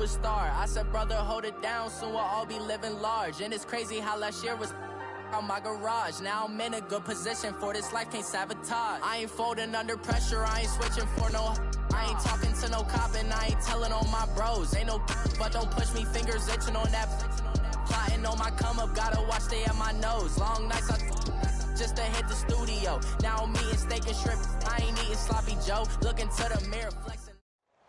superstar. I said, brother, hold it down, soon we'll all be living large. And it's crazy how last year was on my garage. Now I'm in a good position for this life, can't sabotage. I ain't folding under pressure, I ain't switching for no. I ain't talking to no cop and I ain't telling on my bros. Ain't no but don't push me, fingers itching on that. Plotting on my come up, gotta watch stay at my nose. Long nights I just to hit the studio. Now I'm eating steak and shrimp, I ain't eating sloppy Joe. Looking to the mirror, flexing.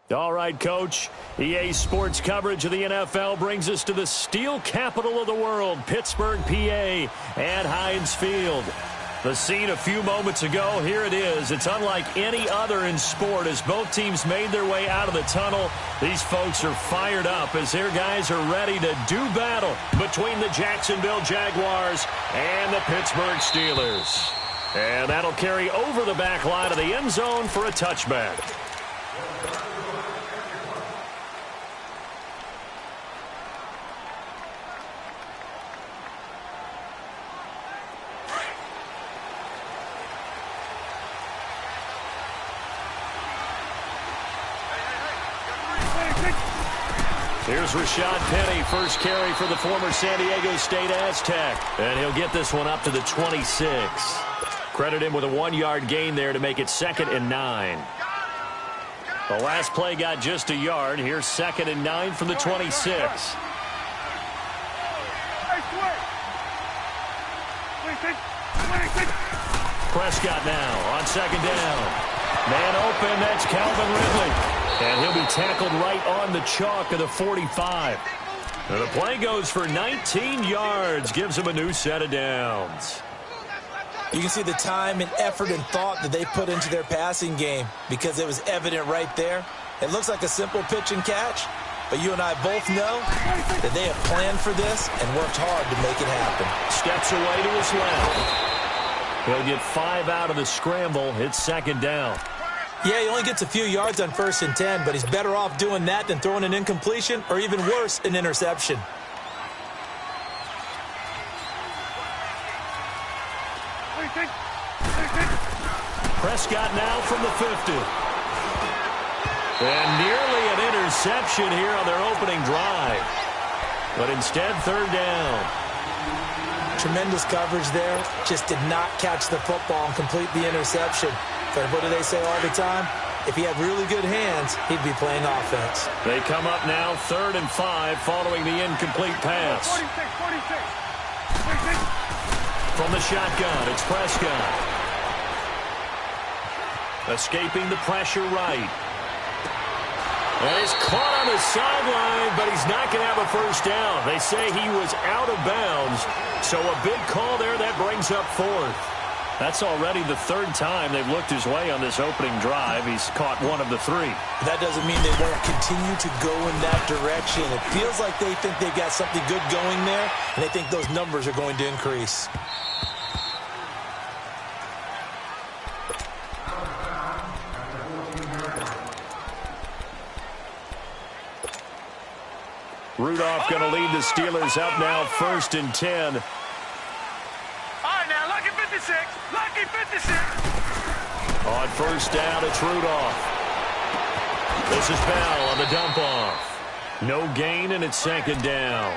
All right, Coach. EA Sports coverage of the NFL brings us to the steel capital of the world, Pittsburgh, PA, and Heinz Field. The scene a few moments ago, here it is. It's unlike any other in sport as both teams made their way out of the tunnel. These folks are fired up as their guys are ready to do battle between the Jacksonville Jaguars and the Pittsburgh Steelers. And that'll carry over the back line of the end zone for a touchback. Here's Rashad Penny, first carry for the former San Diego State Aztec. And he'll get this one up to the 26. Credit him with a 1-yard gain there to make it 2nd and 9. The last play got just a yard. Here's 2nd and 9 from the 26. Prescott now on 2nd down. Man open, that's Calvin Ridley. And he'll be tackled right on the chalk of the 45. And the play goes for 19 yards, gives him a new set of downs. You can see the time and effort and thought that they put into their passing game because it was evident right there. It looks like a simple pitch and catch, but you and I both know that they have planned for this and worked hard to make it happen. Steps away to his left. He'll get 5 out of the scramble. It's 2nd down. Yeah, he only gets a few yards on 1st and 10, but he's better off doing that than throwing an incompletion or even worse, an interception. Prescott now from the 50. And nearly an interception here on their opening drive. But instead, 3rd down. Tremendous coverage there. Just did not catch the football and complete the interception. But what do they say all the time? If he had really good hands, he'd be playing offense. They come up now 3rd and 5 following the incomplete pass. 46. From the shotgun, it's Prescott. Escaping the pressure right. And he's caught on the sideline, but he's not going to have a first down. They say he was out of bounds. So a big call there that brings up 4th. That's already the 3rd time they've looked his way on this opening drive. He's caught 1 of the 3. That doesn't mean they won't continue to go in that direction. It feels like they think they've got something good going there, and they think those numbers are going to increase. Rudolph going to lead the Steelers up now 1st and 10. Lucky 56. On 1st down, it's Rudolph. This is Bell on the dump-off. No gain, and it's 2nd down.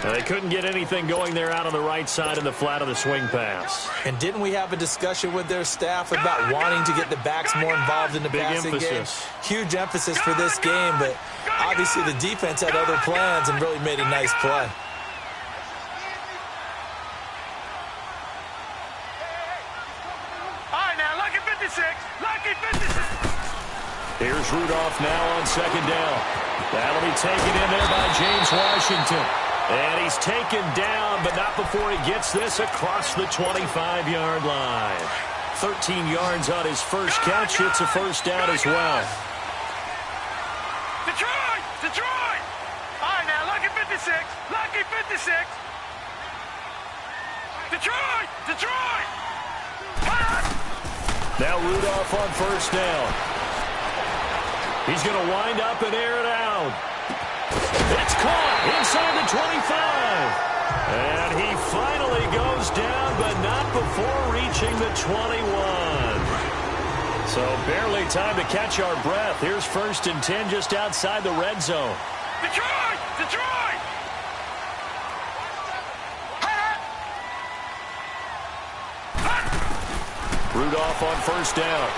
They couldn't get anything going there out on the right side in the flat of the swing pass. And didn't we have a discussion with their staff about wanting to get the backs more involved in the passing game? Huge emphasis for this game, but obviously the defense had other plans and really made a nice play. Here's Rudolph now on 2nd down. That'll be taken in there by James Washington. And he's taken down, but not before he gets this across the 25-yard line. 13 yards on his first catch. It's a first down as well. Detroit! All right, now, lucky 56. Detroit! Now Rudolph on 1st down. He's going to wind up and air it out. It's caught inside the 25. And he finally goes down, but not before reaching the 21. So barely time to catch our breath. Here's 1st and 10 just outside the red zone. Detroit! Detroit! Rudolph on first down.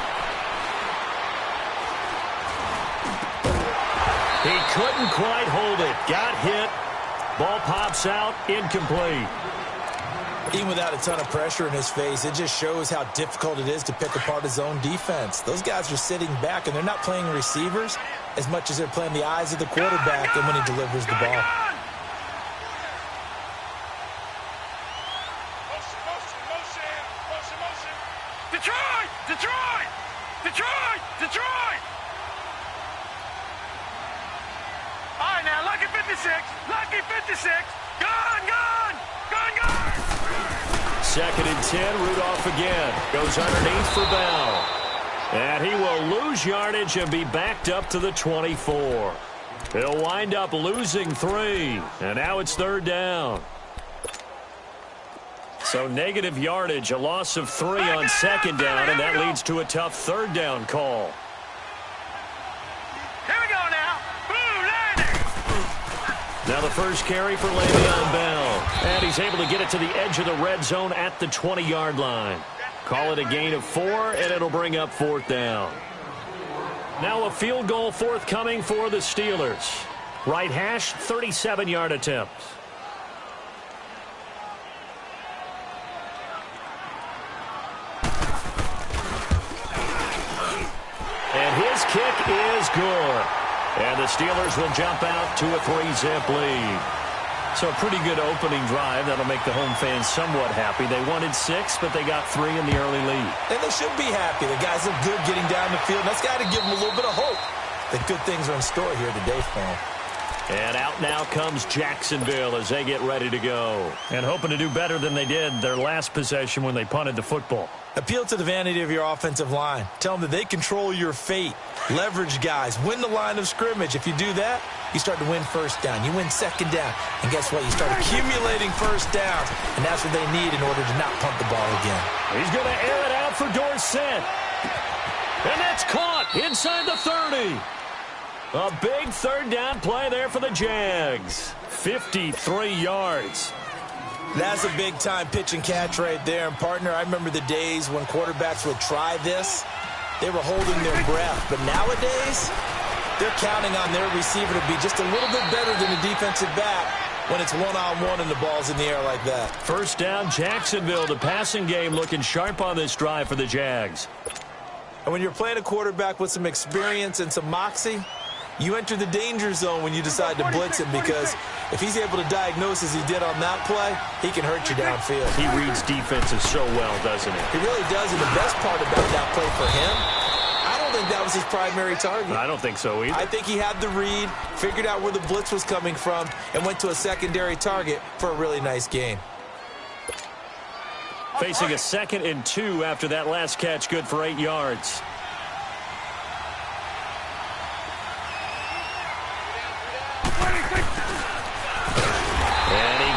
He couldn't quite hold it. Got hit. Ball pops out. Incomplete. Even without a ton of pressure in his face, it just shows how difficult it is to pick apart his own defense. Those guys are sitting back, and they're not playing receivers as much as they're playing the eyes of the quarterback and when he delivers the ball. Detroit! Detroit! Detroit! Detroit! All right, now, lucky 56. Lucky 56. Gone, gone! Gone, gone! 2nd and 10. Rudolph again. Goes underneath for Bell. And he will lose yardage and be backed up to the 24. He'll wind up losing 3. And now it's 3rd down. So negative yardage, a loss of 3 on 2nd down, and that leads to a tough 3rd down call. Here we go now. Boom, landing. Now the first carry for Le'Veon Bell. And he's able to get it to the edge of the red zone at the 20-yard line. Call it a gain of 4, and it'll bring up 4th down. Now a field goal forthcoming for the Steelers. Right hash, 37-yard attempt. And his kick is good. And the Steelers will jump out to a 3-zip lead. So a pretty good opening drive. That'll make the home fans somewhat happy. They wanted 6, but they got 3 in the early lead. And they should be happy. The guys look good getting down the field. That's got to give them a little bit of hope that good things are in store here today for them. And out now comes Jacksonville as they get ready to go. And hoping to do better than they did their last possession when they punted the football. Appeal to the vanity of your offensive line. Tell them that they control your fate. Leverage guys. Win the line of scrimmage. If you do that, you start to win 1st down. You win 2nd down. And guess what? You start accumulating 1st downs. And that's what they need in order to not punt the ball again. He's going to air it out for Dorsett. And that's caught inside the 30. A big 3rd down play there for the Jags. 53 yards. That's a big-time pitch and catch right there. And, partner, I remember the days when quarterbacks would try this. They were holding their breath. But nowadays, they're counting on their receiver to be just a little bit better than the defensive back when it's one-on-one and the ball's in the air like that. 1st down, Jacksonville. The passing game looking sharp on this drive for the Jags. And when you're playing a quarterback with some experience and some moxie, you enter the danger zone when you decide to blitz him, because if he's able to diagnose as he did on that play, he can hurt you downfield. He reads defenses so well, doesn't he? He really does, and the best part about that play for him, I don't think that was his primary target. I don't think so either. I think he had the read, figured out where the blitz was coming from, and went to a secondary target for a really nice gain. Facing a 2nd and 2 after that last catch, good for 8 yards.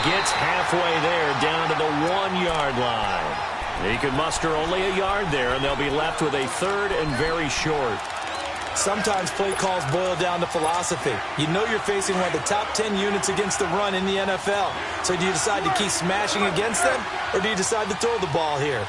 Gets halfway there down to the 1-yard line. He could muster only a yard there, and they'll be left with a 3rd and very short. Sometimes play calls boil down to philosophy. You know you're facing one of the top 10 units against the run in the NFL. So do you decide to keep smashing against them, or do you decide to throw the ball here?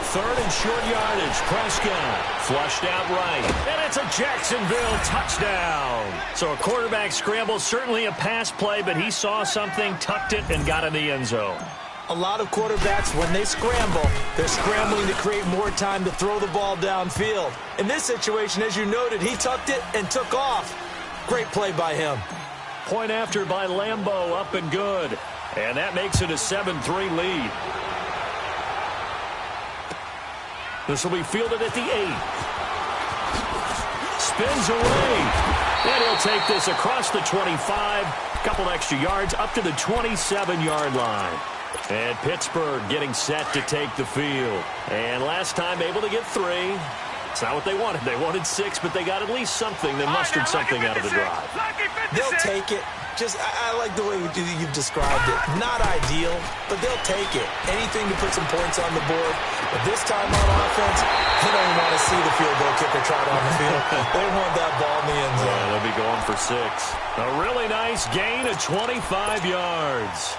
3rd and short yardage. Prescott flushed out right. And it's a Jacksonville touchdown. So a quarterback scramble, certainly a pass play, but he saw something, tucked it, and got in the end zone. A lot of quarterbacks, when they scramble, they're scrambling to create more time to throw the ball downfield. In this situation, as you noted, he tucked it and took off. Great play by him. Point after by Lambeau, up and good. And that makes it a 7-3 lead. This will be fielded at the 8. Spins away. And he'll take this across the 25. Couple extra yards up to the 27-yard line. And Pittsburgh getting set to take the field. And last time able to get 3. It's not what they wanted. They wanted 6, but they got at least something. They mustered something out of the drive. They'll take it. I like the way you've described it. Not ideal, but they'll take it. Anything to put some points on the board. But this time on offense, they don't want to see the field goal kicker trot on the field. They want 6. A really nice gain of 25 yards.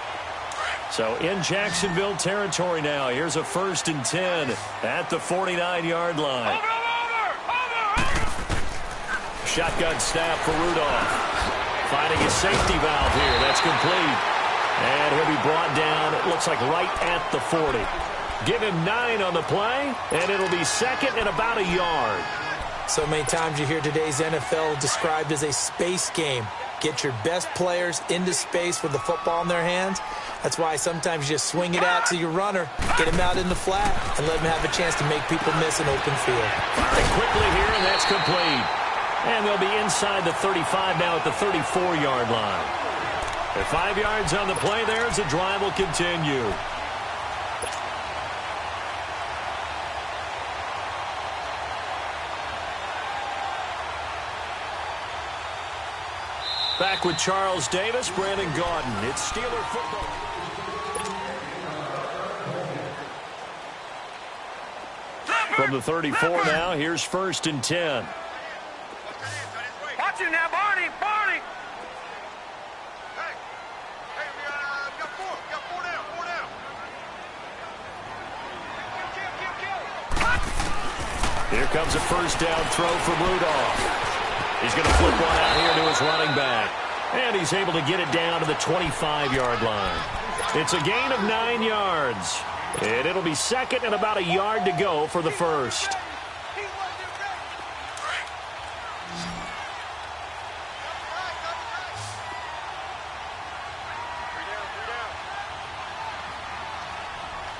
So in Jacksonville territory now. Here's a 1st and 10 at the 49-yard line. Shotgun snap for Rudolph. Finding a safety valve here. That's complete. And he'll be brought down, it looks like right at the 40. Give him 9 on the play, and it'll be 2nd and about a yard. So many times you hear today's NFL described as a space game. Get your best players into space with the football in their hands. That's why sometimes you just swing it out to your runner, get him out in the flat, and let him have a chance to make people miss an open field. Firing quickly here, and that's complete. And they'll be inside the 35 now at the 34-yard line. At 5 yards on the play there as the drive will continue. Back with Charles Davis, Brandon Gaudin. It's Steeler football. From the 34 now, here's 1st and 10. Watch it now, Barney. Barney. Hey, we got four down. Here comes a 1st down throw from Rudolph. He's going to flip one out here to his running back. And he's able to get it down to the 25-yard line. It's a gain of 9 yards. And it'll be 2nd and about a yard to go for the 1st.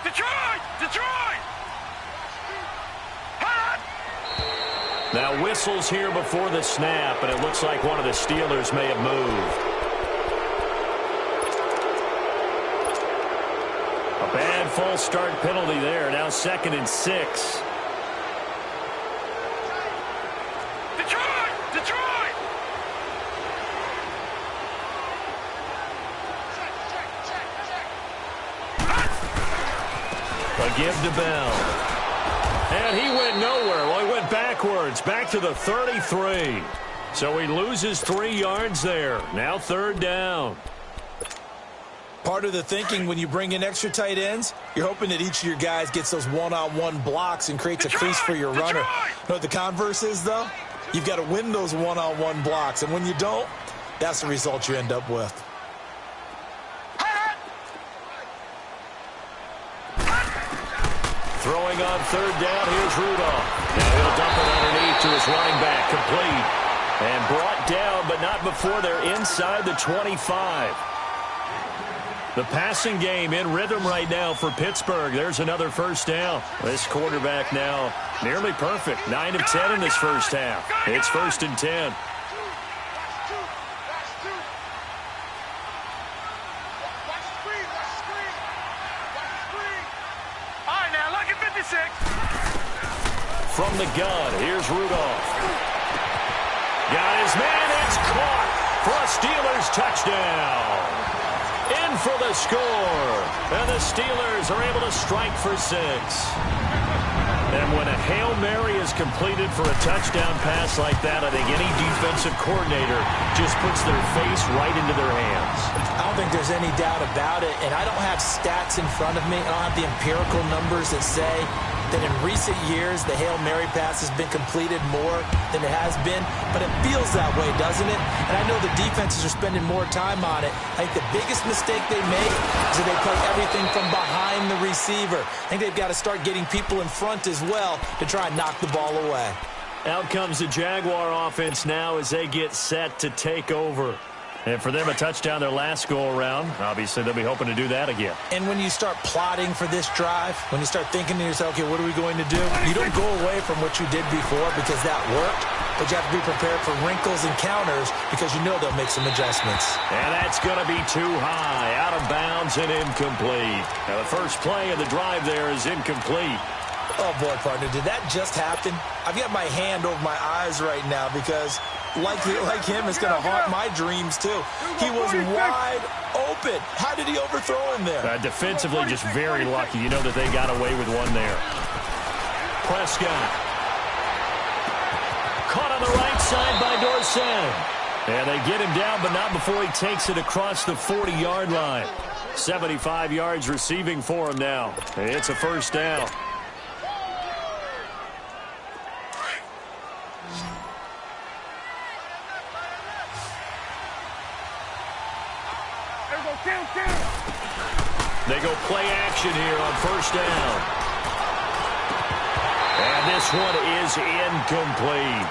Detroit! Now whistles here before the snap, and it looks like one of the Steelers may have moved. A bad false start penalty there. Now 2nd and 6. Detroit! A give to Bell. And he went nowhere. Well, he went backwards, back to the 33. So he loses 3 yards there. Now 3rd down. Part of the thinking when you bring in extra tight ends, you're hoping that each of your guys gets those one-on-one blocks and creates a crease for your runner. You know what the converse is, though? You've got to win those one-on-one blocks. And when you don't, that's the result you end up with. Throwing on 3rd down, here's Rudolph. Now he'll dump it underneath to his running back, complete. And brought down, but not before they're inside the 25. The passing game in rhythm right now for Pittsburgh. There's another 1st down. This quarterback now nearly perfect. 9 of 10 in this 1st half. It's 1st and 10. From the gun, here's Rudolph. Got his man, it's caught for a Steelers touchdown. In for the score, and the Steelers are able to strike for 6. And when a Hail Mary is completed for a touchdown pass like that, I think any defensive coordinator just puts their face right into their hands. I don't think there's any doubt about it, and I don't have stats in front of me. I don't have the empirical numbers that say that in recent years the Hail Mary pass has been completed more than it has been, but it feels that way, doesn't it? And I know the defenses are spending more time on it. I think the biggest mistake they make is that they play everything from behind the receiver. I think they've got to start getting people in front as well to try and knock the ball away. Out comes the Jaguar offense now as they get set to take over. And for them, a touchdown their last go-around. Obviously, they'll be hoping to do that again. And when you start plotting for this drive, when you start thinking to yourself, okay, what are we going to do? You don't go away from what you did before because that worked, but you have to be prepared for wrinkles and counters because you know they'll make some adjustments. And that's going to be too high, out of bounds and incomplete. Now, the first play of the drive there is incomplete. Oh, boy, partner, did that just happen? I've got my hand over my eyes right now because, like him, it's going to haunt my dreams, too. He was wide open. How did he overthrow him there? Defensively, just very lucky. You know that they got away with one there. Prescott. Caught on the right side by Dorsett. And they get him down, but not before he takes it across the 40-yard line. 75 yards receiving for him now. It's a first down. They go play action here on first down. And this one is incomplete.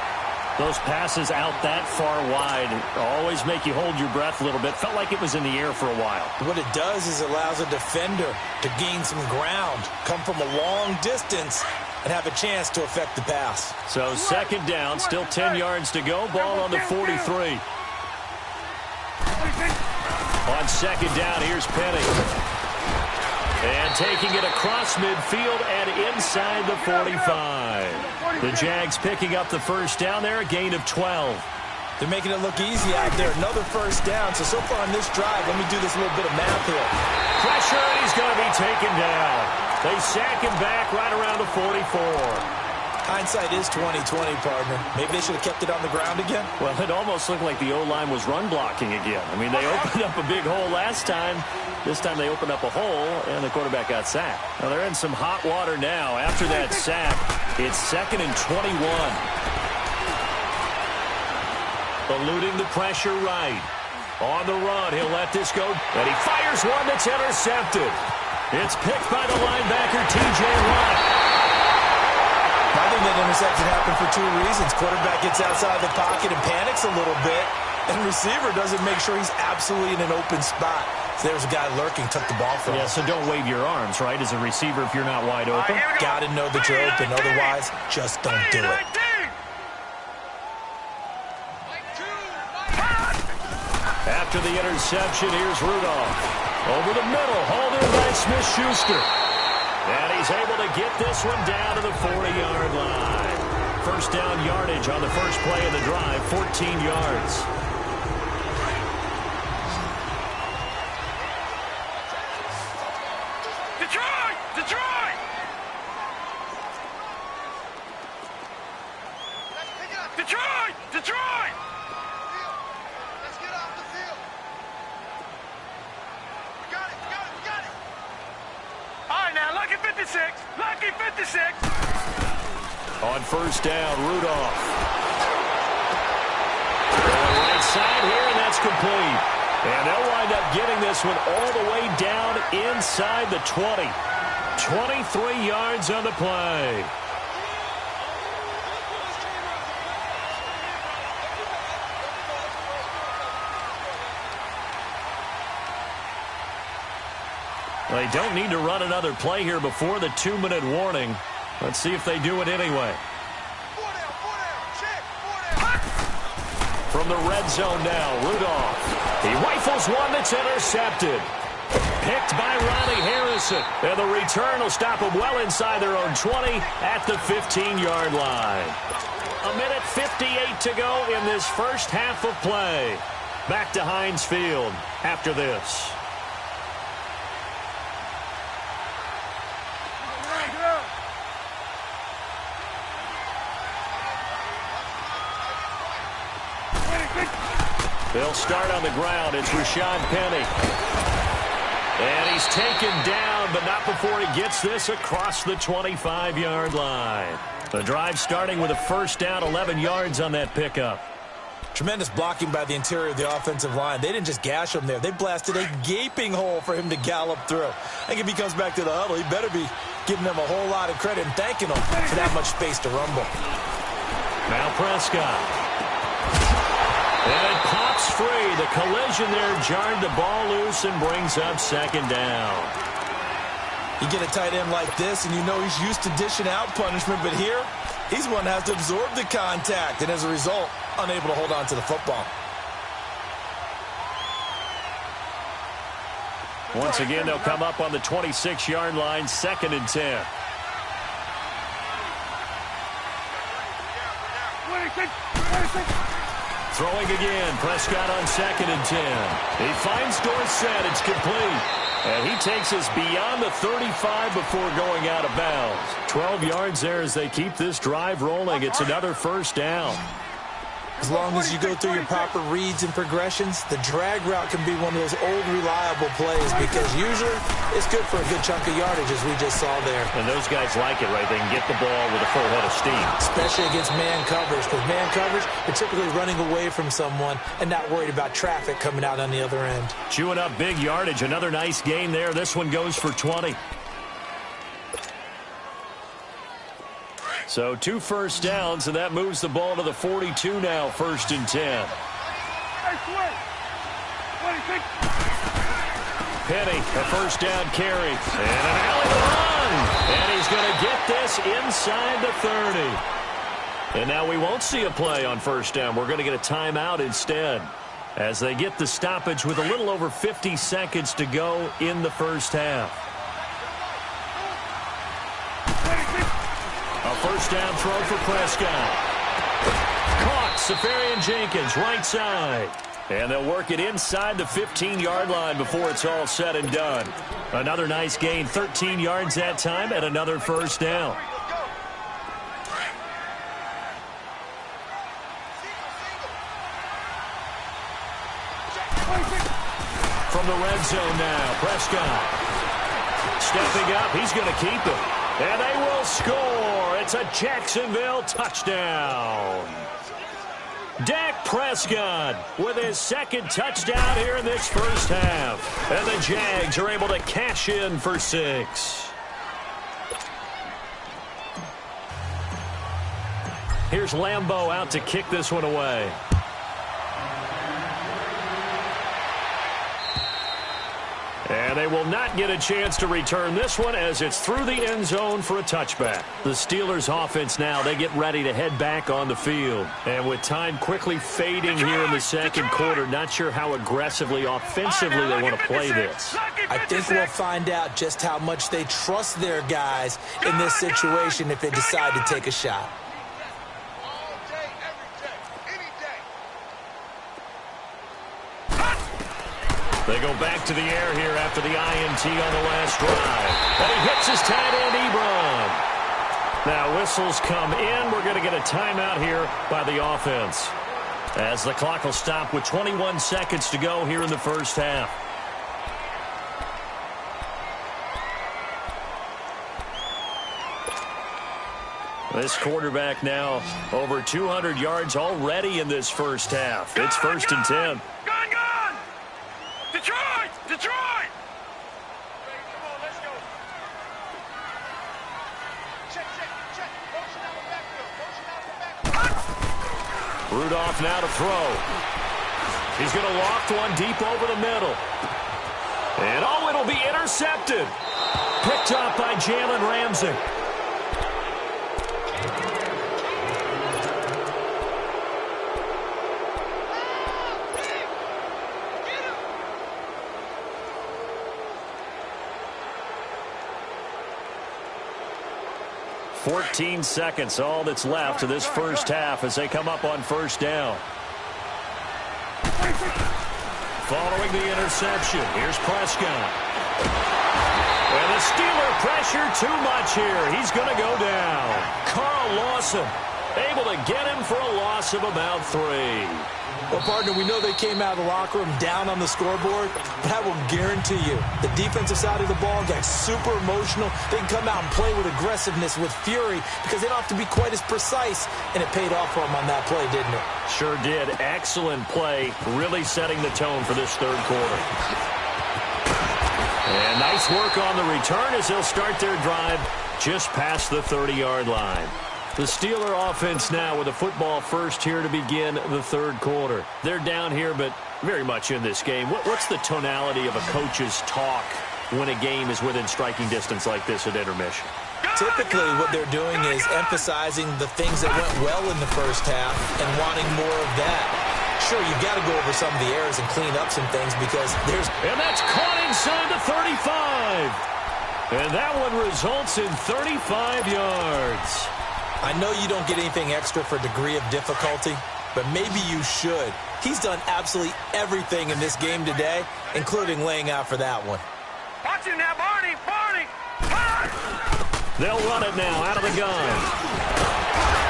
Those passes out that far wide always make you hold your breath a little bit. Felt like it was in the air for a while. What it does is it allows a defender to gain some ground, come from a long distance, and have a chance to affect the pass. So second down, still 10 yards to go. Ball on the 43. On second down, here's Penny. And taking it across midfield and inside the 45. The Jags picking up the first down there, a gain of 12. They're making it look easy out there. Another first down. So far on this drive, let me do this little bit of math here. Pressure, and he's going to be taken down. They sack him back right around the 44. Hindsight is 20/20, partner. Maybe they should have kept it on the ground again. Well, it almost looked like the O-line was run blocking again. I mean, they opened up a big hole last time. This time they opened up a hole, and the quarterback got sacked. Now they're in some hot water now. After that sack, it's 2nd and 21. Eluding the pressure right. On the run, he'll let this go, and he fires one that's intercepted. It's picked by the linebacker, T.J. Watt. I think that interception happened for two reasons. Quarterback gets outside the pocket and panics a little bit, and receiver doesn't make sure he's absolutely in an open spot. So there's a guy lurking, took the ball from him. Yeah, so don't wave your arms, right, as a receiver if you're not wide open. Got to know that you're open. Otherwise, just don't do it. After the interception, here's Rudolph. Over the middle, hauled in by Smith-Schuster. And he's able to get this one down to the 40-yard line. First down yardage on the first play of the drive, 14 yards. Detroit! Detroit! Detroit! Detroit! Let's get off the field. We got it, we got it, we got it. All right, now, lucky 56. Lucky 56. On first down, Rudolph. On the right side here, and that's complete. And they'll wind up getting this one all the way down inside the 20. 23 yards on the play. They don't need to run another play here before the 2-minute warning. Let's see if they do it anyway. From the red zone now, Rudolph. He rifles one that's intercepted. Picked by Ronnie Harrison. And the return will stop them well inside their own 20 at the 15-yard line. 1:58 to go in this first half of play. Back to Heinz Field after this. They'll start on the ground. It's Rashad Penny. And he's taken down, but not before he gets this across the 25-yard line. The drive starting with a first down, 11 yards on that pickup. Tremendous blocking by the interior of the offensive line. They didn't just gash him there. They blasted a gaping hole for him to gallop through. I think if he comes back to the huddle, he better be giving them a whole lot of credit and thanking them for that much space to rumble. Now Prescott. And it pops free. The collision there jarred the ball loose and brings up second down. You get a tight end like this, and you know he's used to dishing out punishment, but here, he's one that has to absorb the contact, and as a result, unable to hold on to the football. Once again, they'll come up on the 26-yard line, 2nd and 10. Throwing again, Prescott on 2nd and 10. He finds Dorsett, it's complete. And he takes us beyond the 35 before going out of bounds. 12 yards there as they keep this drive rolling. It's another first down. As long as you go through your proper reads and progressions, the drag route can be one of those old reliable plays because usually it's good for a good chunk of yardage, as we just saw there. And those guys like it, right? They can get the ball with a full head of steam. Especially against man coverage. With man coverage, they're typically running away from someone and not worried about traffic coming out on the other end. Chewing up big yardage. Another nice gain there. This one goes for 20. So 2 first downs, and that moves the ball to the 42 now, 1st and 10. Penny, a first down carry, and an alley run. And he's going to get this inside the 30. And now we won't see a play on first down. We're going to get a timeout instead as they get the stoppage with a little over 50 seconds to go in the first half. A first down throw for Prescott. Caught. Safarian-Jenkins, right side. And they'll work it inside the 15-yard line before it's all said and done. Another nice gain, 13 yards that time, and another first down. From the red zone now, Prescott. Stepping up, he's going to keep it. And they will score. It's a Jacksonville touchdown. Dak Prescott with his second touchdown here in this first half. And the Jags are able to cash in for 6. Here's Lambeau out to kick this one away. And they will not get a chance to return this one as it's through the end zone for a touchback. The Steelers offense now, they get ready to head back on the field. And with time quickly fading here in the second quarter, not sure how aggressively, offensively they want to play this. I think we'll find out just how much they trust their guys in this situation if they decide to take a shot. They go back to the air here after the INT on the last drive. And he hits his tight end, Ebron. Now whistles come in. We're going to get a timeout here by the offense, as the clock will stop with 21 seconds to go here in the first half. This quarterback now over 200 yards already in this first half. It's 1st and 10. Detroit! Come on, let's go. Check. Motion out the backfield. Rudolph now to throw. He's going to loft one deep over the middle. And it'll be intercepted. Picked up by Jalen Ramsey. .14 seconds, all that's left of this first half as they come up on first down. Following the interception, here's Prescott. And the Steeler pressure too much here. He's going to go down. Carl Lawson able to get him for a loss of about 3. Well, partner, we know they came out of the locker room down on the scoreboard, but I will guarantee you the defensive side of the ball got super emotional. They can come out and play with aggressiveness, with fury, because they don't have to be quite as precise, and it paid off for them on that play, didn't it? Sure did. Excellent play, really setting the tone for this third quarter. And nice work on the return as they'll start their drive just past the 30-yard line. The Steeler offense now with a football first here to begin the third quarter. They're down here, but very much in this game. What's the tonality of a coach's talk when a game is within striking distance like this at intermission? Typically, what they're doing is emphasizing the things that went well in the first half and wanting more of that. Sure, you've got to go over some of the errors and clean up some things because there's... And that's caught inside the 35. And that one results in 35 yards. I know you don't get anything extra for degree of difficulty, but maybe you should. He's done absolutely everything in this game today, including laying out for that one. Watch him now, Barney! They'll run it now out of the gun.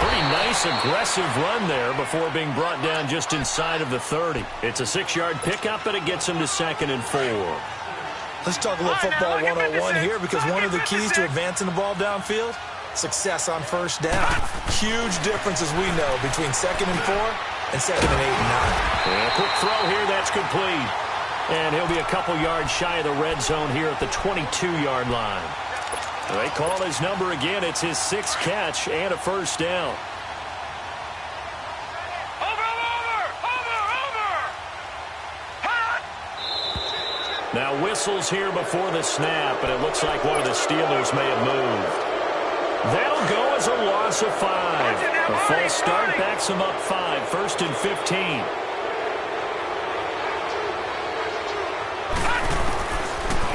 Pretty nice, aggressive run there before being brought down just inside of the 30. It's a 6-yard pickup, and it gets him to 2nd and 4. Let's talk a little football 101 here, because one of the keys to advancing the ball downfield, success on first down. Huge difference, as we know, between 2nd and 4 and 2nd and 8 and 9. And a quick throw here, that's complete. And he'll be a couple yards shy of the red zone here at the 22-yard line. They call his number again. It's his 6th catch and a first down. Now whistles here before the snap, and it looks like one of the Steelers may have moved. They'll go as a loss of 5. The false start backs them up 5, 1st and 15.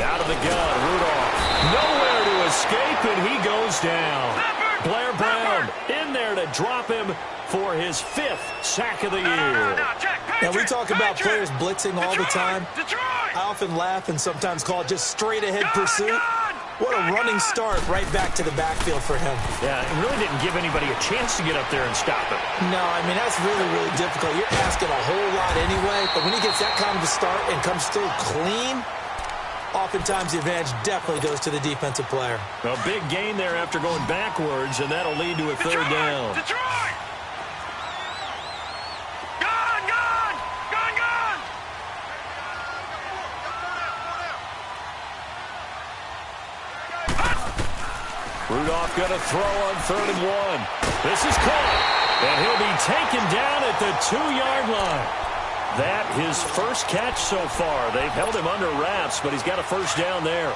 Out of the gun, Rudolph. Nowhere to escape, and he goes down. Blair Brown in there to drop him for his 5th sack of the year. Now, we talk about players blitzing all the time. I often laugh and sometimes call it just straight-ahead pursuit. What a running start right back to the backfield for him. Yeah, it really didn't give anybody a chance to get up there and stop him. No, I mean, that's really, really difficult. You're asking a whole lot anyway, but when he gets that kind of a start and comes through clean, oftentimes the advantage definitely goes to the defensive player. A big gain there after going backwards, and that'll lead to a 3rd down. Rudolph going to throw on 3rd and 1. This is caught, and he'll be taken down at the 2-yard line. That his first catch so far. They've held him under wraps, but he's got a first down there.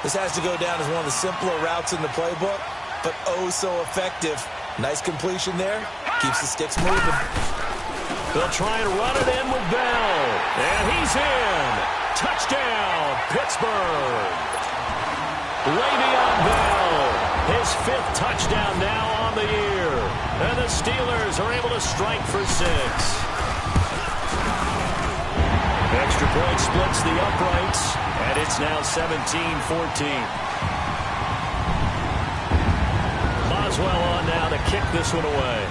This has to go down as one of the simpler routes in the playbook, but oh so effective. Nice completion there. Keeps the sticks moving. They'll try and run it in with Bell. And he's in. Touchdown, Pittsburgh. Le'Veon Bell, his 5th touchdown now on the year. And the Steelers are able to strike for 6. Extra point splits the uprights, and it's now 17-14. Boswell on now to kick this one away.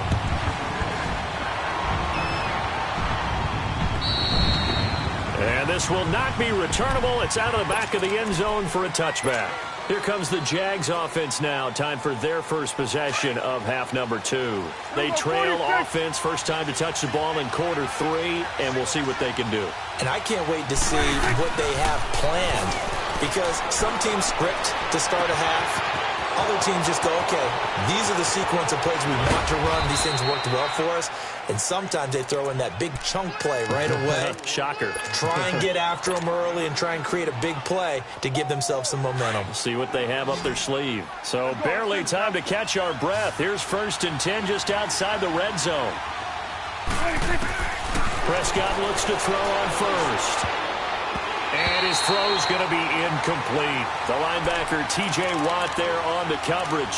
And this will not be returnable. It's out of the back of the end zone for a touchback. Here comes the Jags offense now. Time for their first possession of half number 2. They trail offense, first time to touch the ball in quarter 3, and we'll see what they can do. And I can't wait to see what they have planned, because some teams script to start a half. Other teams just go, okay, these are the sequence of plays we want to run. These things worked well for us. And sometimes they throw in that big chunk play right away. Shocker. Try and get after them early and try and create a big play to give themselves some momentum. See what they have up their sleeve. So barely time to catch our breath. Here's 1st and 10 just outside the red zone. Prescott looks to throw on 1st. And his throw's going to be incomplete. The linebacker, T.J. Watt, there on the coverage.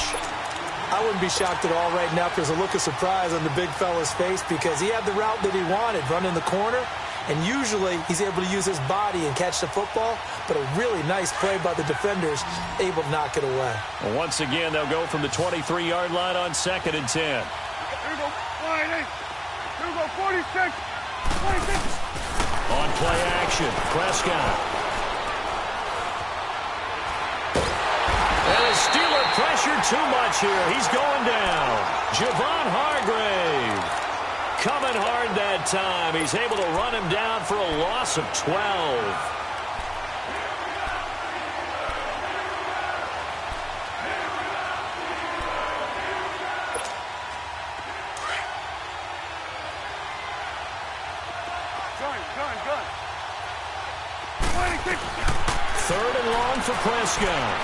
I wouldn't be shocked at all right now if there's a look of surprise on the big fella's face, because he had the route that he wanted, running the corner, and usually he's able to use his body and catch the football, but a really nice play by the defenders, able to knock it away. Well, once again, they'll go from the 23-yard line on 2nd and 10. Here we go, 46, 26. On play action, Prescott. And the Steeler pressure too much here. He's going down. Javon Hargrave coming hard that time. He's able to run him down for a loss of 12. Gun. 3rd and long for Prescott.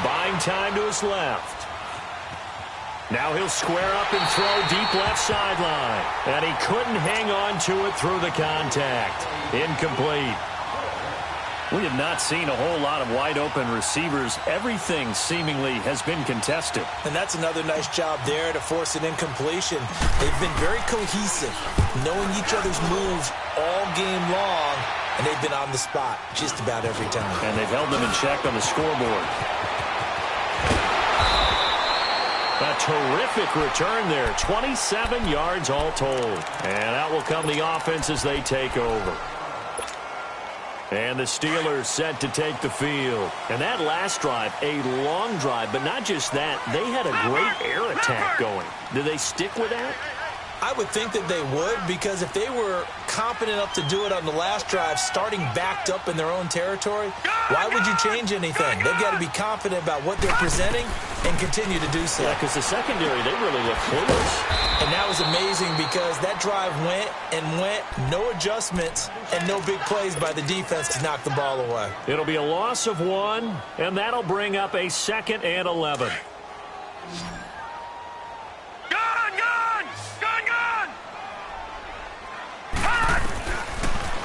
Buying time to his left. Now he'll square up and throw deep left sideline. And he couldn't hang on to it through the contact. Incomplete. We have not seen a whole lot of wide-open receivers. Everything seemingly has been contested. And that's another nice job there to force an incompletion. They've been very cohesive, knowing each other's moves all game long, and they've been on the spot just about every time. And they've held them in check on the scoreboard. A terrific return there. 27 yards all told. And out will come the offense as they take over. And the Steelers set to take the field. And that last drive, a long drive, but not just that. They had a great air attack going. Did they stick with that? I would think that they would, because if they were competent enough to do it on the last drive, starting backed up in their own territory, why would you change anything? They've got to be confident about what they're presenting and continue to do so. Yeah, because the secondary, they really look close. And that was amazing because that drive went and went, no adjustments, and no big plays by the defense to knock the ball away. It'll be a loss of 1, and that'll bring up a 2nd and 11.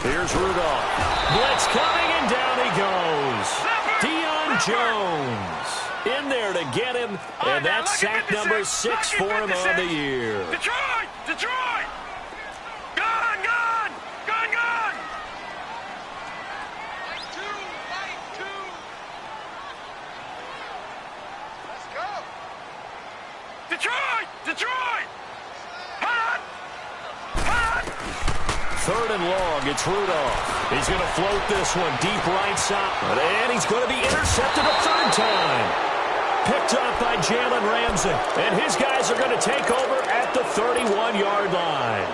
Here's Rudolph. Blitz coming, and down he goes. Deion Jones in there to get him, and that's sack number 6 for him on the year. Detroit! Detroit! Gun! Gun! Gun! Gun! Fight two! Let's go! Detroit! Detroit! Hot! Hot! 3rd and long, it's Rudolph. He's going to float this one deep right side. And he's going to be intercepted a 3rd time. Picked up by Jalen Ramsey. And his guys are going to take over at the 31-yard line.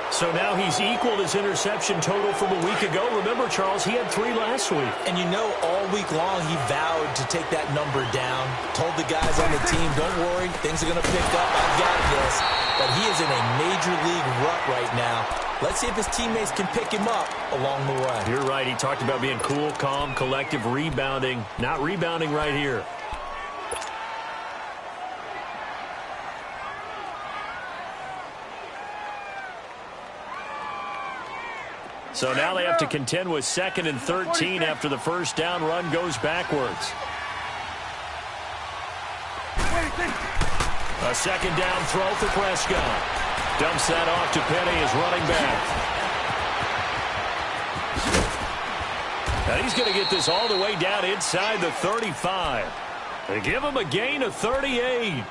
So now he's equaled his interception total from a week ago. Remember, Charles, he had 3 last week. And you know, all week long he vowed to take that number down. Told the guys on the team, don't worry, things are going to pick up. I've got this. But he is in a major league rut right now. Let's see if his teammates can pick him up along the way. You're right. He talked about being cool, calm, collective, rebounding. Not rebounding right here. So now they have to contend with 2nd and 13 after the first down run goes backwards. A 2nd down throw for Prescott. Dumps that off to Penny as running back. And he's going to get this all the way down inside the 35. They give him a gain of 38.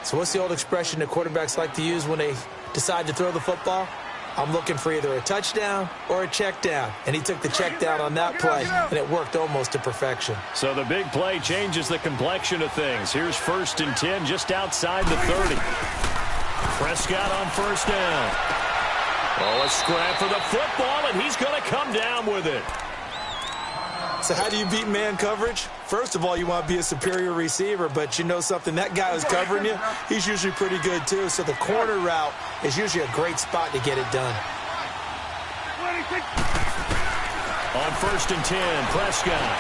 So what's the old expression that quarterbacks like to use when they decide to throw the football? I'm looking for either a touchdown or a check down. And he took the check down on that play, and it worked almost to perfection. So the big play changes the complexion of things. Here's 1st and 10 just outside the 30. Prescott on 1st down. Oh, a scrap for the football, and he's going to come down with it. So how do you beat man coverage? First of all, you want to be a superior receiver, but you know something, that guy who's covering you, he's usually pretty good too. So the corner route is usually a great spot to get it done. On 1st and 10, Prescott.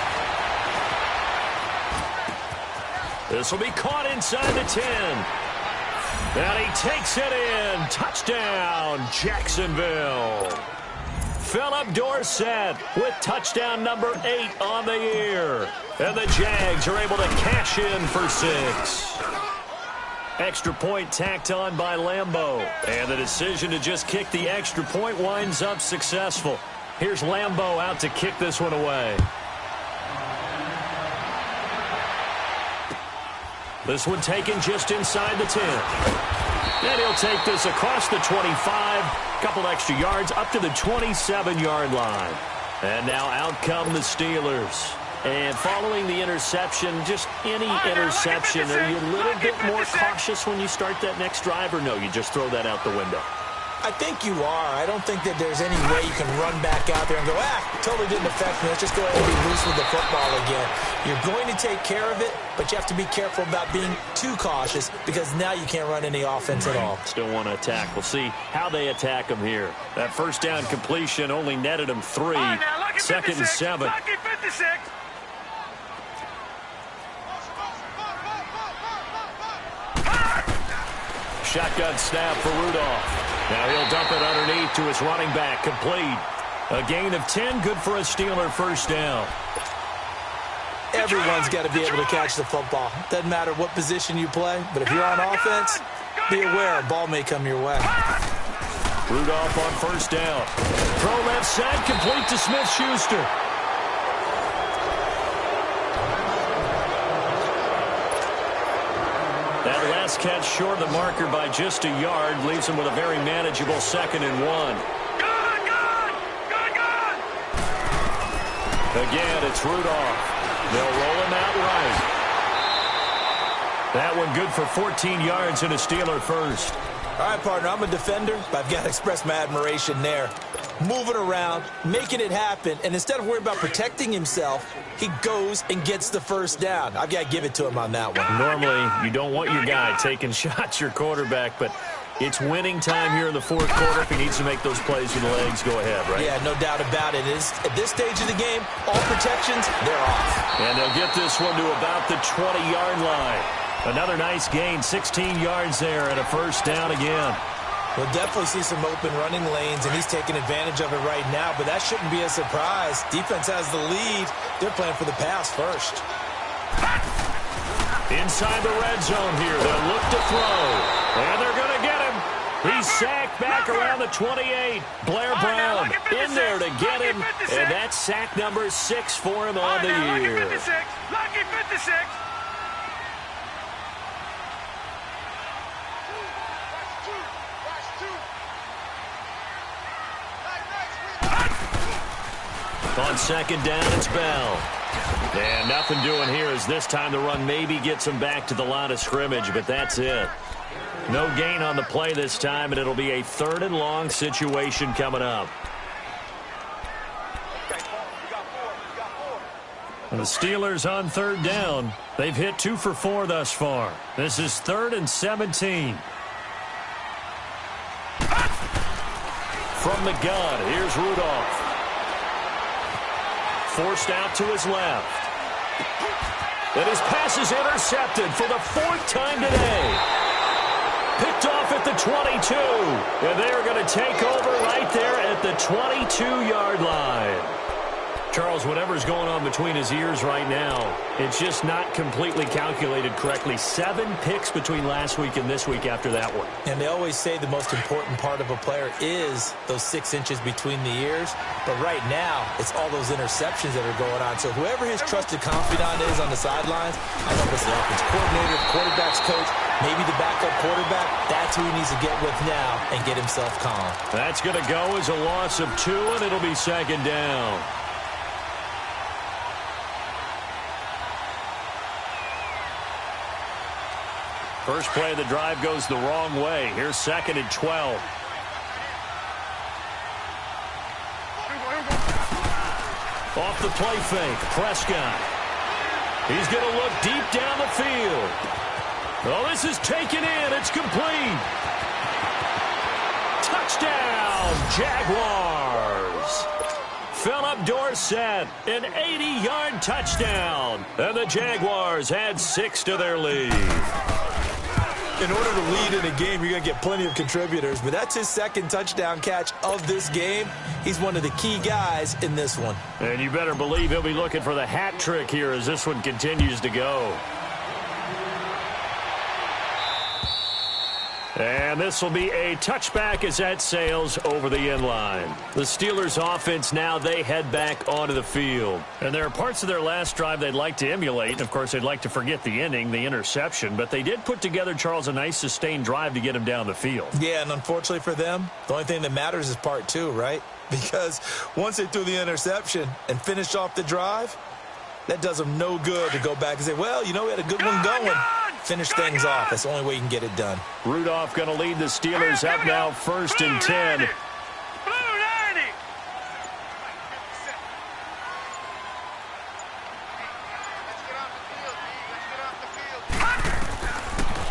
This will be caught inside the 10. And he takes it in. Touchdown, Jacksonville. Philip Dorsett with touchdown number 8 on the year. And the Jags are able to cash in for 6. Extra point tacked on by Lambeau. And the decision to just kick the extra point winds up successful. Here's Lambeau out to kick this one away. This one taken just inside the 10. And he'll take this across the 25. Couple extra yards up to the 27-yard line. And now out come the Steelers. And following the interception, just any interception, are you a little bit more cautious when you start that next drive, or no, you just throw that out the window? I think you are. I don't think that there's any way you can run back out there and go, totally didn't affect me. Let's just go ahead and be loose with the football again. You're going to take care of it, but you have to be careful about being too cautious because now you can't run any offense at all. Still want to attack. We'll see how they attack them here. That 1st down completion only netted them 3. 2nd and 7. Lucky 56. Shotgun snap for Rudolph. Now he'll dump it underneath to his running back. Complete. A gain of 10. Good for a Steeler 1st down. Everyone's got to be able to catch the football. Doesn't matter what position you play, but if you're on offense, be aware a ball may come your way. Rudolph on 1st down. Throw left side, complete to Smith-Schuster. That pass catch short of the marker by just a yard. Leaves him with a very manageable 2nd and 1. Good, good, good, good. Again, it's Rudolph. They'll roll him out right. That one good for 14 yards and a Steeler first. All right, partner, I'm a defender, but I've got to express my admiration there. Moving around, making it happen, and instead of worrying about protecting himself, he goes and gets the first down. I've got to give it to him on that one. Normally, you don't want your guy taking shots, your quarterback, but it's winning time here in the fourth quarter. If he needs to make those plays with the legs, go ahead, right? Yeah, no doubt about it. At this stage of the game, all protections, they're off. And they'll get this one to about the 20-yard line. Another nice gain, 16 yards there, and a first down again. We'll definitely see some open running lanes, and he's taking advantage of it right now, but that shouldn't be a surprise. Defense has the lead. They're playing for the pass first. Inside the red zone here, they'll look to throw, and they're going to get him. He's sacked back around the 28. Blair Brown in there to get him, and that's sack number 6 for him on the year. Lucky 56. On 2nd down, it's Bell. And nothing doing here as this time the run maybe gets him back to the line of scrimmage, but that's it. No gain on the play this time, and it'll be a 3rd and long situation coming up. And the Steelers on 3rd down. They've hit 2 for 4 thus far. This is 3rd and 17. From the gun, here's Rudolph. Forced out to his left. And his pass is intercepted for the 4th time today. Picked off at the 22. And they're going to take over right there at the 22-yard line. Charles, whatever's going on between his ears right now, it's just not completely calculated correctly. 7 picks between last week and this week after that one. And they always say the most important part of a player is those 6 inches between the ears. But right now, it's all those interceptions that are going on. So whoever his trusted confidant is on the sidelines, I know it's the offense coordinator, quarterback's coach, maybe the backup quarterback, that's who he needs to get with now and get himself calm. That's going to go as a loss of 2, and it'll be 2nd down. First play of the drive goes the wrong way. Here's 2nd and 12. Off the play fake, Prescott. He's going to look deep down the field. Oh, this is taken in. It's complete. Touchdown, Jaguars. Philip Dorsett, an 80-yard touchdown. And the Jaguars add 6 to their lead. In order to lead in a game, you're going to get plenty of contributors, but that's his 2nd touchdown catch of this game. He's one of the key guys in this one. And you better believe he'll be looking for the hat trick here as this one continues to go. And this will be a touchback as that sails over the end line. The Steelers offense now, they head back onto the field. And there are parts of their last drive they'd like to emulate. And, of course, they'd like to forget the ending, the interception. But they did put together, Charles, a nice sustained drive to get him down the field. Yeah, and unfortunately for them, the only thing that matters is part 2, right? Because once they threw the interception and finished off the drive, that does them no good to go back and say, well, you know, we had a good one going. Finish things off. That's the only way you can get it done. Rudolph going to lead the Steelers up now 1st and 10. Blue 90.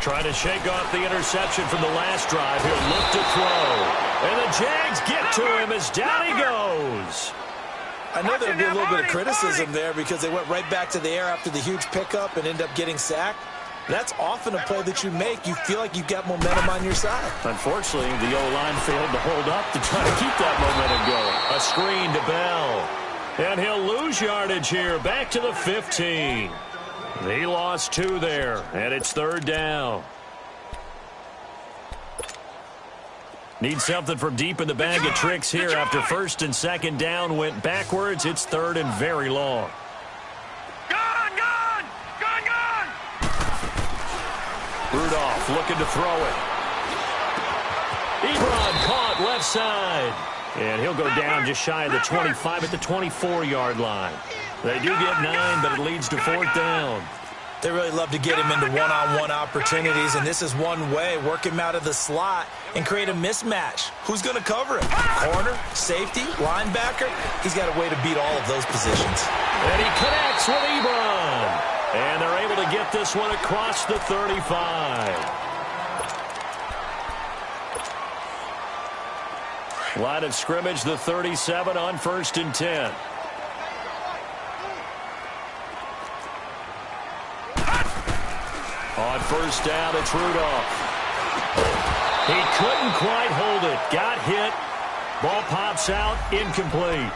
Trying to shake off the interception from the last drive. He'll look to throw. And the Jags get to him as down he goes. I know there'll be a little bit of criticism there because they went right back to the air after the huge pickup and end up getting sacked. That's often a play that you make. You feel like you've got momentum on your side. Unfortunately, the O-line failed to hold up to try to keep that momentum going. A screen to Bell. And he'll lose yardage here. Back to the 15. He lost 2 there, and it's 3rd down. Need something from deep in the bag of tricks here after 1st and 2nd down went backwards. It's 3rd and very long. Gone! Rudolph looking to throw it. Ebron caught left side. And he'll go down just shy of the 25 at the 24-yard line. They do get 9, but it leads to 4th down. They really love to get him into one-on-one opportunities, and this is one way. Work him out of the slot and create a mismatch. Who's going to cover him? Corner, safety, linebacker? He's got a way to beat all of those positions. And he connects with Ebron. And they're able to get this one across the 35. Line of scrimmage, the 37 on 1st and 10. On 1st down, it's Rudolph. He couldn't quite hold it. Got hit. Ball pops out, incomplete.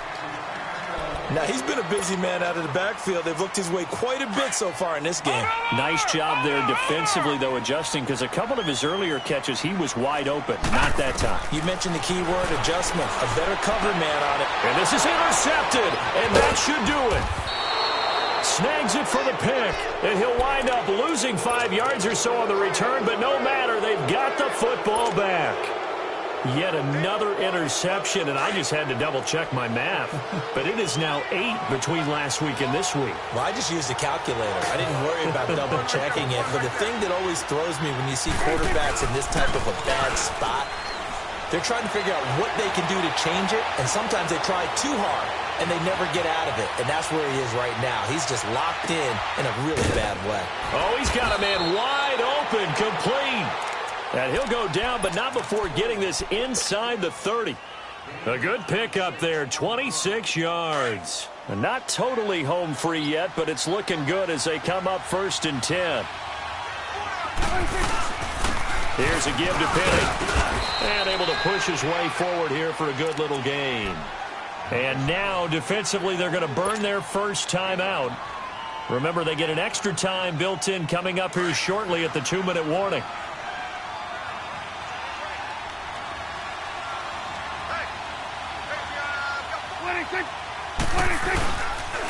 Now, he's been a busy man out of the backfield. They've looked his way quite a bit so far in this game. Nice job there defensively, though, adjusting, because a couple of his earlier catches, he was wide open. Not that time. You mentioned the key word, adjustment. A better cover man on it. And this is intercepted, and that should do it. Snags it for the pick, and he'll wind up losing 5 yards or so on the return, but no matter, they've got the football back. Yet another interception, and I just had to double-check my math. But it is now 8 between last week and this week. Well, I just used a calculator. I didn't worry about double-checking it. But the thing that always throws me when you see quarterbacks in this type of a bad spot, they're trying to figure out what they can do to change it, and sometimes they try too hard, and they never get out of it. And that's where he is right now. He's just locked in a really bad way. Oh, he's got a man wide open, complete. And he'll go down, but not before getting this inside the 30. A good pickup there, 26 yards. And not totally home free yet, but it's looking good as they come up 1st and 10. Here's a give to Penny. And able to push his way forward here for a good little gain. And now, defensively, they're going to burn their first time out. Remember, they get an extra time built in coming up here shortly at the 2-minute warning.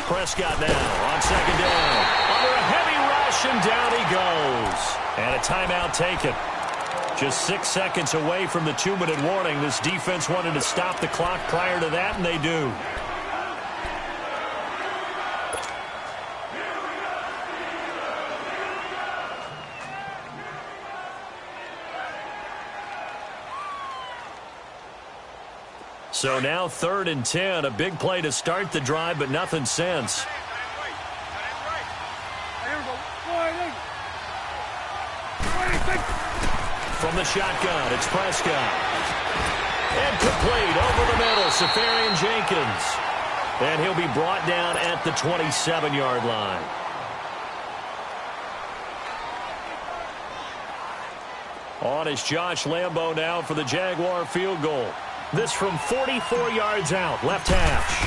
Prescott now on 2nd down. Under a heavy rush, and down he goes. And a timeout taken. Just 6 seconds away from the 2-minute warning. This defense wanted to stop the clock prior to that, and they do. So now 3rd and 10, a big play to start the drive, but nothing since. From the shotgun, it's Prescott. And complete over the middle, Safarian Jenkins. And he'll be brought down at the 27-yard line. On is Josh Lambo now for the Jaguar field goal. This from 44 yards out, left hash.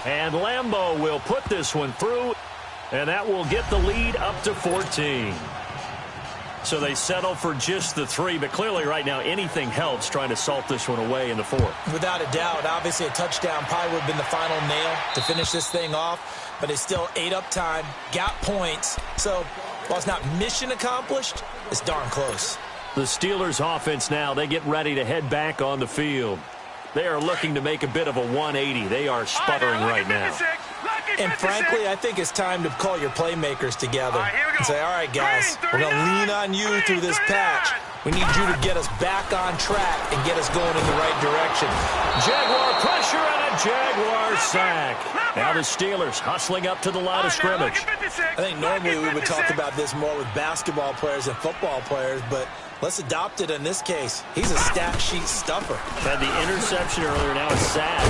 And Lambo will put this one through, and that will get the lead up to 14. So they settle for just the 3, but clearly right now anything helps trying to salt this one away in the 4th. Without a doubt, obviously a touchdown probably would have been the final nail to finish this thing off, but it's still ate up time, got points. So while it's not mission accomplished, it's darn close. The Steelers offense now, they get ready to head back on the field. They are looking to make a bit of a 180. They are sputtering right now. And frankly, I think it's time to call your playmakers together and say, all right, guys, we're going to lean on you through this patch. We need you to get us back on track and get us going in the right direction. Jaguar pressure and a Jaguar sack. Now the Steelers hustling up to the line of scrimmage. I think normally we would talk about this more with basketball players and football players, but let's adopt it in this case. He's a stat sheet stuffer. Had the interception earlier, now a sack.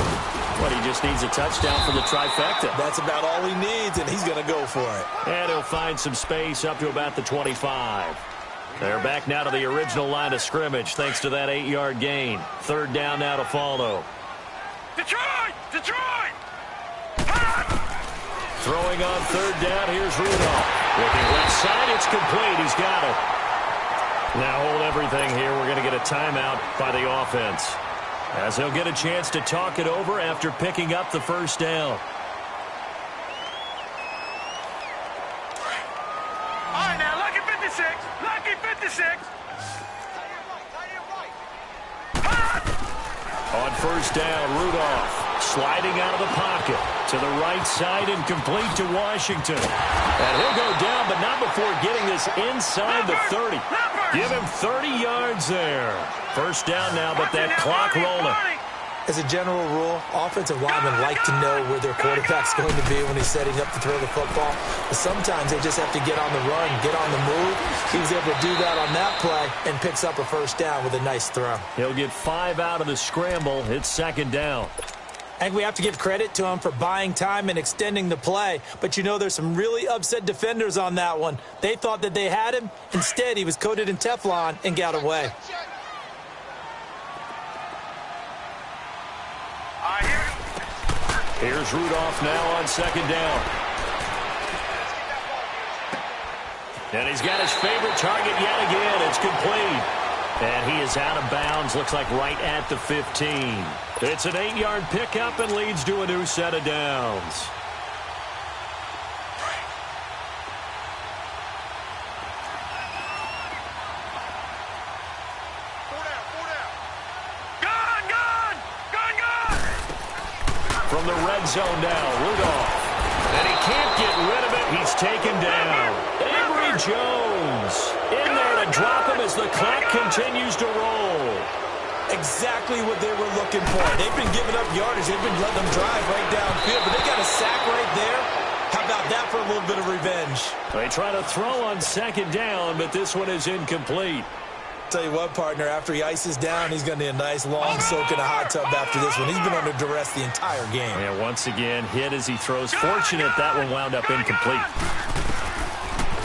But he just needs a touchdown for the trifecta. That's about all he needs, and he's going to go for it. And he'll find some space up to about the 25. They're back now to the original line of scrimmage thanks to that 8-yard gain. 3rd down now to follow. Detroit! Detroit! Throwing on 3rd down, here's Rudolph. Looking left side, it's complete. He's got it. Now hold everything here. We're going to get a timeout by the offense, as he'll get a chance to talk it over after picking up the 1st down. All right, now On first down, Rudolph sliding out of the pocket to the right side and complete to Washington. And he'll go down, but not before getting this inside the 30. Give him 30 yards there. First down now, but that clock rolling. As a general rule, offensive linemen like to know where their quarterback's going to be when he's setting up to throw the football. But sometimes they just have to get on the run, get on the move. He was able to do that on that play and picks up a first down with a nice throw. He'll get 5 out of the scramble. It's second down. And we have to give credit to him for buying time and extending the play. But, you know, there's some really upset defenders on that one. They thought that they had him. Instead, he was coated in Teflon and got away. Here's Rudolph now on second down. And he's got his favorite target yet again. It's complete. And he is out of bounds, looks like right at the 15. It's an 8-yard pickup and leads to a new set of downs. From the red zone now, Rudolph. And he can't get rid of it. He's taken down. Avery Jones in there to drop him as the clock continues to roll. Exactly what they were looking for. They've been giving up yardage. They've been letting them drive right downfield, but they got a sack right there. How about that for a little bit of revenge? They try to throw on second down, but this one is incomplete. Tell you what, partner, after he ices down, he's going to need a nice long soak in a hot tub after this one. He's been under duress the entire game. Yeah, once again, hit as he throws. Fortunate that one wound up incomplete.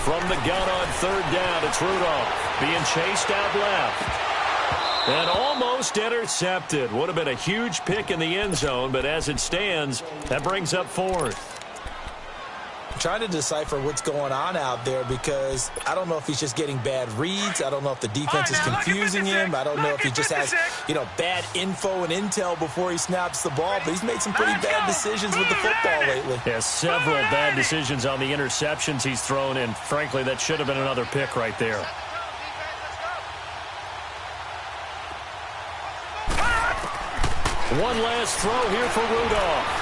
From the gun on third down, it's Rudolph being chased out left. And almost intercepted. Would have been a huge pick in the end zone, but as it stands, that brings up fourth. Trying to decipher what's going on out there because I don't know if he's just getting bad reads. I don't know if the defense is confusing him. I don't know if he just has, you know, bad info and intel before he snaps the ball. But he's made some pretty bad decisions with the football lately. Yeah, several bad decisions on the interceptions he's thrown, and frankly, that should have been another pick right there. One last throw here for Rudolph.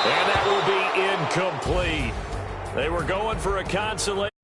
And that will be incomplete. They were going for a consolation.